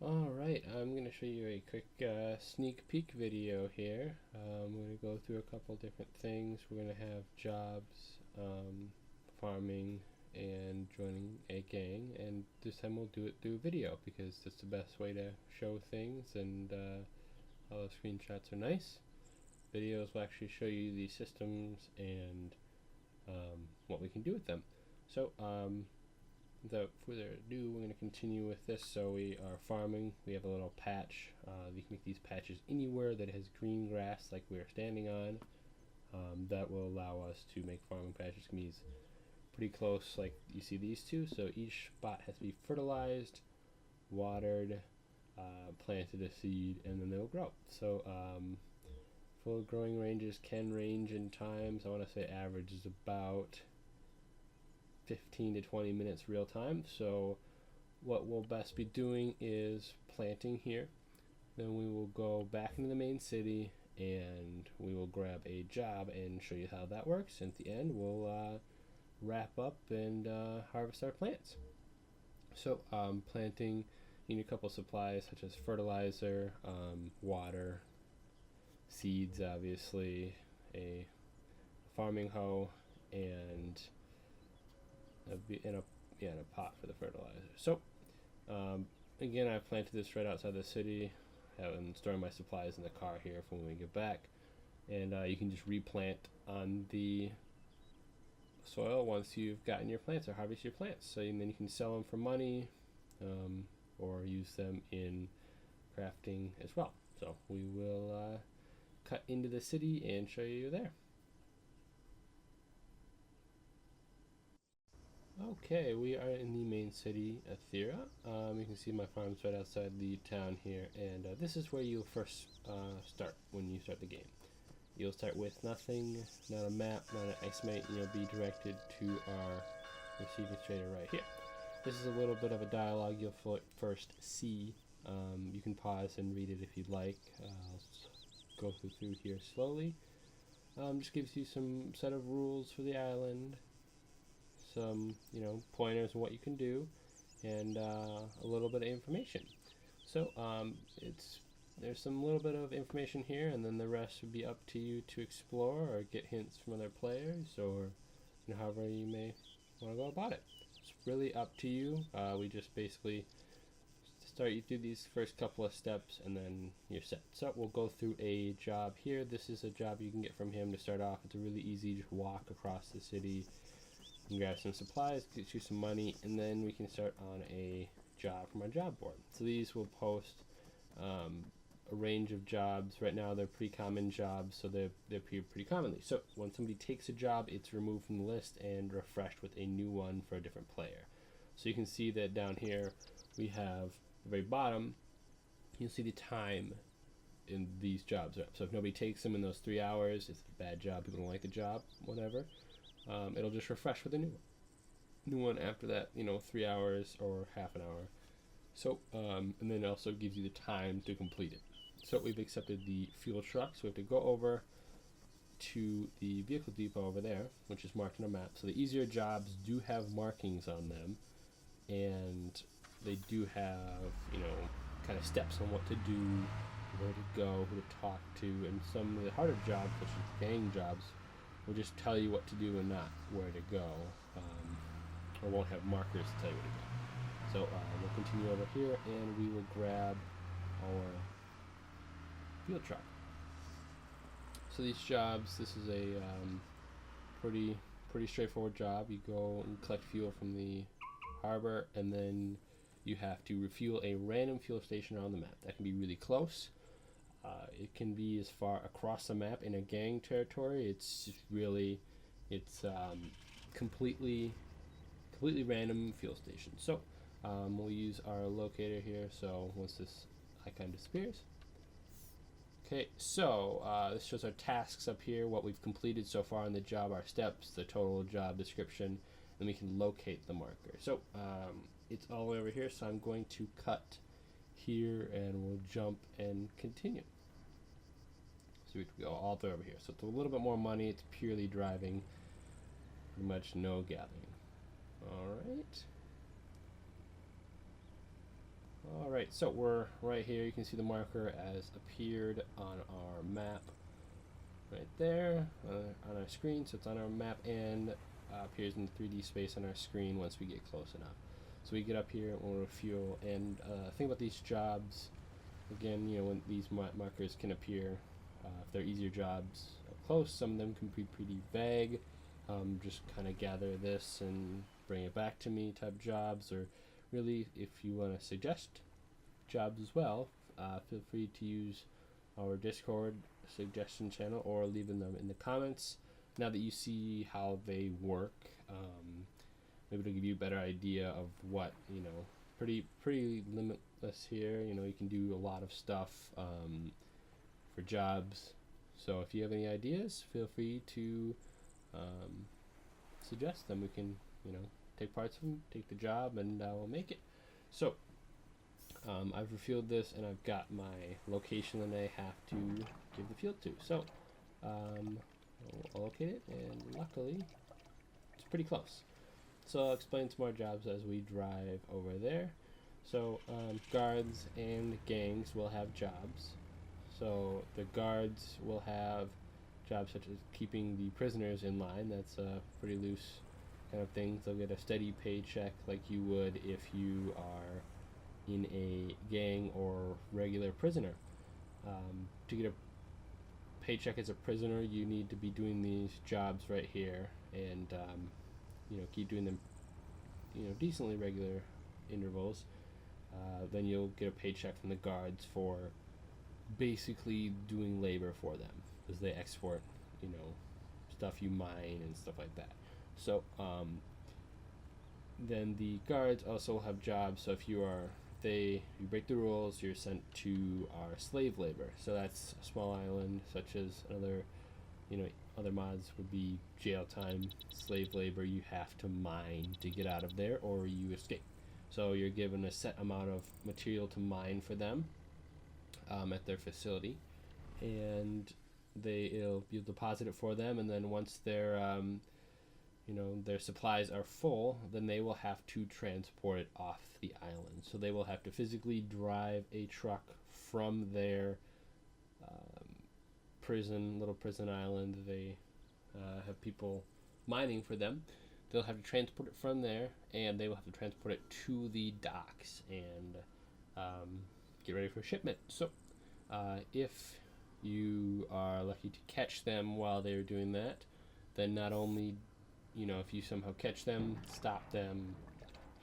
Alright, I'm going to show you a quick sneak peek video here. We're going to go through a couple different things. We're going to have jobs, farming, and joining a gang, and this time we'll do it through video because that's the best way to show things, and all the screenshots are nice. Videos will actually show you the systems and what we can do with them. So, without further ado, we're going to continue with this. So we are farming. We have a little patch. You can make these patches anywhere that has green grass like we are standing on. That will allow us to make farming patches. Can be pretty close like you see these two. So each spot has to be fertilized, watered, planted a seed, and then they will grow. So full growing ranges can range in times. I want to say average is about 15 to 20 minutes real time. So what we'll best be doing is planting here. Then we will go back into the main city and we will grab a job and show you how that works. And at the end we'll wrap up and harvest our plants. So planting, you need a couple supplies such as fertilizer, water, seeds, obviously, a farming hoe, and in a pot for the fertilizer. So again, I planted this right outside the city, and storing my supplies in the car here for when we get back. And you can just replant on the soil once you've gotten your plants or harvest your plants. So and then you can sell them for money, or use them in crafting as well. So we will cut into the city and show you there. Okay, we are in the main city, Athera. You can see my farm's right outside the town here, and this is where you'll first start when you start the game. You'll start with nothing, not a map, not an estimate, and you'll be directed to our receiving trader right here. This is a little bit of a dialogue you'll first see. You can pause and read it if you'd like. I'll go through here slowly. Just gives you some set of rules for the island, some pointers on what you can do, and a little bit of information. So there's some little bit of information here, and then the rest would be up to you to explore or get hints from other players, or however you may want to go about it. It's really up to you. We just basically start you through these first couple of steps and then you're set. So we'll go through a job here. This is a job you can get from him to start off. It's a really easy, just walk across the city and grab some supplies, get you some money, and then we can start on a job from our job board. So these will post a range of jobs. Right now they're pretty common jobs, so they appear pretty commonly. So when somebody takes a job, it's removed from the list and refreshed with a new one for a different player. So you can see that down here we have the very bottom, you'll see the time in these jobs are up. So if nobody takes them in those 3 hours, it's a bad job, people don't like the job, whatever. It'll just refresh with a new one after that, 3 hours or half an hour. So and then it also gives you the time to complete it. So we've accepted the fuel truck, so we have to go over to the vehicle depot over there, which is marked on a map. So the easier jobs do have markings on them, and they do have kind of steps on what to do, where to go, who to talk to, and some of the harder jobs, such as gang jobs, will just tell you what to do and not where to go, or won't have markers to tell you where to go. So we'll continue over here and we will grab our fuel truck. So these jobs, this is a pretty straightforward job. You go and collect fuel from the harbor, and then you have to refuel a random fuel station around the map. That can be really close. It can be as far across the map in a gang territory. It's completely random fuel station. So we'll use our locator here. So once this icon disappears, okay. So this shows our tasks up here, what we've completed so far in the job, our steps, the total job description, and we can locate the marker. So it's all the way over here. So I'm going to cut here and we'll jump and continue. So we can go all the way over here. So it's a little bit more money. It's purely driving, pretty much no gathering. All right. Alright, so we're right here. You can see the marker as appeared on our map right there on our screen. So it's on our map and appears in the 3D space on our screen once we get close enough. So we get up here and we'll fuel. And think about these jobs. Again, you know, when these markers can appear, if they're easier jobs up close, some of them can be pretty vague. Just kind of gather this and bring it back to me type jobs, or really if you want to suggest jobs as well, feel free to use our Discord suggestion channel or leaving them in the comments. Now that you see how they work, maybe it'll give you a better idea of what, you know, pretty limitless here. You know, you can do a lot of stuff for jobs. So if you have any ideas, feel free to suggest them. We can, you know, take parts of them, take the job, and we'll make it. So I've refueled this, and I've got my location that I have to give the fuel to. So I'll locate it, and luckily it's pretty close. So I'll explain some more jobs as we drive over there. So guards and gangs will have jobs. So the guards will have jobs such as keeping the prisoners in line. That's a pretty loose kind of thing. They'll get a steady paycheck like you would if you are in a gang or regular prisoner. To get a paycheck as a prisoner, you need to be doing these jobs right here, and you know, keep doing them, you know, decently regular intervals. Then you'll get a paycheck from the guards for basically doing labor for them, because they export, you know, stuff you mine and stuff like that. So then the guards also have jobs. So if you break the rules, you're sent to our slave labor. So that's a small island, such as another, you know, other mods would be jail time, slave labor. You have to mine to get out of there, or you escape. So you're given a set amount of material to mine for them at their facility, and you'll deposit it for them. And then once their you know, their supplies are full, then they will have to transport it off the island. So they will have to physically drive a truck from their little prison island. They have people mining for them. They'll have to transport it from there, and they will have to transport it to the docks and get ready for shipment. So if you are lucky to catch them while they're doing that, then not only, you know, if you somehow catch them, stop them,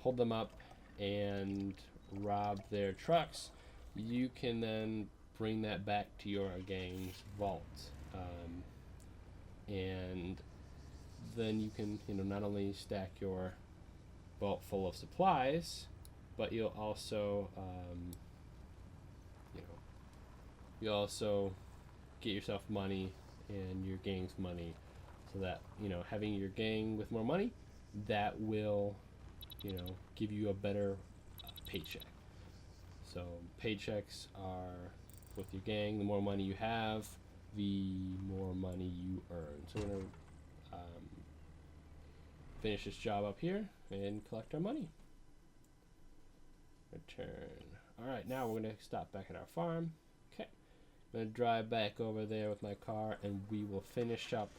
hold them up, and rob their trucks, you can then bring that back to your gang's vault. And then you can, you know, not only stack your vault full of supplies, but you'll also, you know, you'll also get yourself money and your gang's money, so that, you know, having your gang with more money, that will, you know, give you a better paycheck. So paychecks are with your gang. The more money you have, the more money you earn. So we're going to finish this job up here and collect our money. Return. Alright, now we're going to stop back at our farm. Okay. I'm going to drive back over there with my car, and we will finish up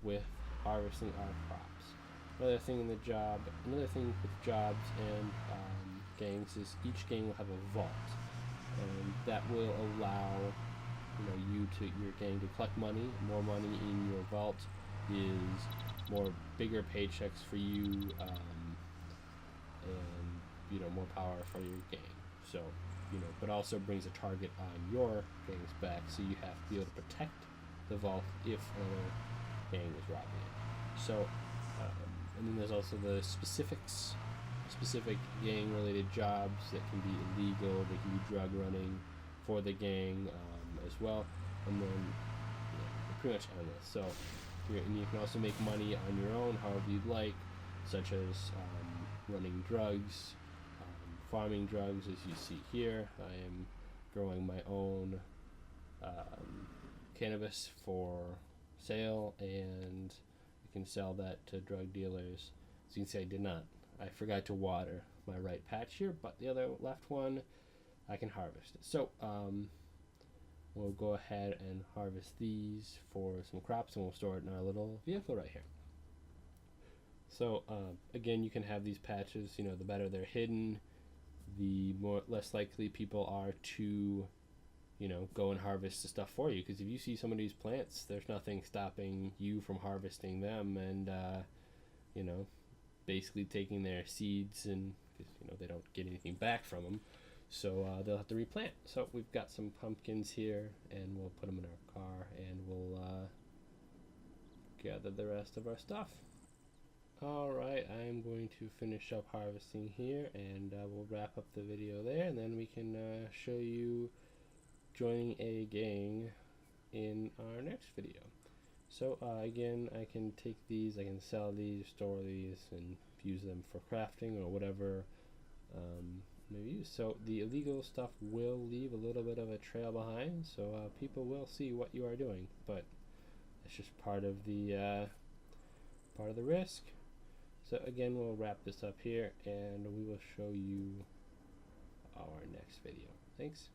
with harvesting our crops. Another thing with jobs and gangs is each gang will have a vault, and that will allow, you know, your gang to collect money. More money in your vault is more bigger paychecks for you, and, you know, more power for your gang. So, you know, but also brings a target on your gang's back, so you have to be able to protect the vault if another gang is robbing it. So and then there's also the specific gang-related jobs that can be illegal. They can be drug running for the gang as well. And then, you know, pretty much endless. So and you can also make money on your own, however you'd like, such as running drugs, farming drugs, as you see here. I am growing my own cannabis for sale, and you can sell that to drug dealers. As you can see, I forgot to water my right patch here, but the other left one I can harvest it. So we'll go ahead and harvest these for some crops, and we'll store it in our little vehicle right here. So again, you can have these patches, you know, the better they're hidden, the less likely people are to, you know, go and harvest the stuff for you. Because if you see some of these plants, there's nothing stopping you from harvesting them and, you know, basically taking their seeds, and, because, you know, they don't get anything back from them. So they'll have to replant. So we've got some pumpkins here, and we'll put them in our car, and we'll gather the rest of our stuff. Alright, I am going to finish up harvesting here, and we'll wrap up the video there, and then we can show you joining a gang in our next video. So again, I can take these, I can sell these, store these, and use them for crafting or whatever maybe. So the illegal stuff will leave a little bit of a trail behind, so people will see what you are doing, but it's just part of the risk. So again, we'll wrap this up here, and we will show you our next video. Thanks.